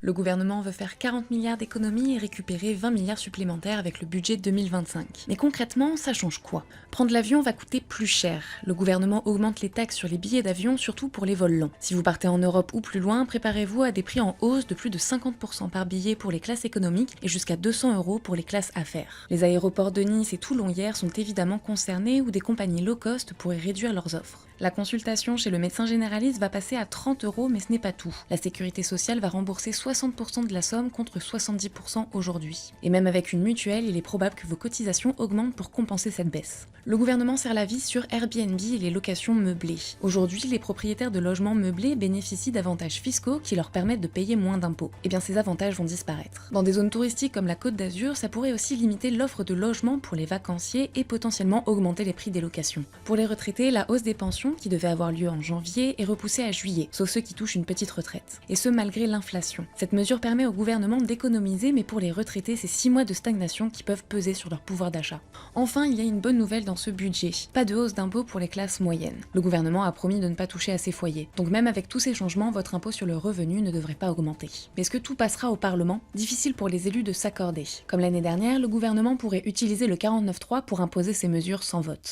Le gouvernement veut faire 40 milliards d'économies et récupérer 20 milliards supplémentaires avec le budget 2025. Mais concrètement, ça change quoi? Prendre l'avion va coûter plus cher. Le gouvernement augmente les taxes sur les billets d'avion, surtout pour les vols longs. Si vous partez en Europe ou plus loin, préparez-vous à des prix en hausse de plus de 50% par billet pour les classes économiques et jusqu'à 200 € pour les classes affaires. Les aéroports de Nice et Toulon hier sont évidemment concernés où des compagnies low cost pourraient réduire leurs offres. La consultation chez le médecin généraliste va passer à 30 € mais ce n'est pas tout. La sécurité sociale va rembourser 60% de la somme contre 70% aujourd'hui. Et même avec une mutuelle, il est probable que vos cotisations augmentent pour compenser cette baisse. Le gouvernement serre la vis sur Airbnb et les locations meublées. Aujourd'hui, les propriétaires de logements meublés bénéficient d'avantages fiscaux qui leur permettent de payer moins d'impôts. Et bien ces avantages vont disparaître. Dans des zones touristiques comme la Côte d'Azur, ça pourrait aussi limiter l'offre de logements pour les vacanciers et potentiellement augmenter les prix des locations. Pour les retraités, la hausse des pensions, qui devait avoir lieu en janvier, est repoussée à juillet, sauf ceux qui touchent une petite retraite. Et ce malgré l'inflation. Cette mesure permet au gouvernement d'économiser, mais pour les retraités, c'est 6 mois de stagnation qui peuvent peser sur leur pouvoir d'achat. Enfin, il y a une bonne nouvelle dans ce budget. Pas de hausse d'impôts pour les classes moyennes. Le gouvernement a promis de ne pas toucher à ces foyers. Donc même avec tous ces changements, votre impôt sur le revenu ne devrait pas augmenter. Mais est-ce que tout passera au Parlement? Difficile pour les élus de s'accorder. Comme l'année dernière, le gouvernement pourrait utiliser le 49.3 pour imposer ces mesures sans vote.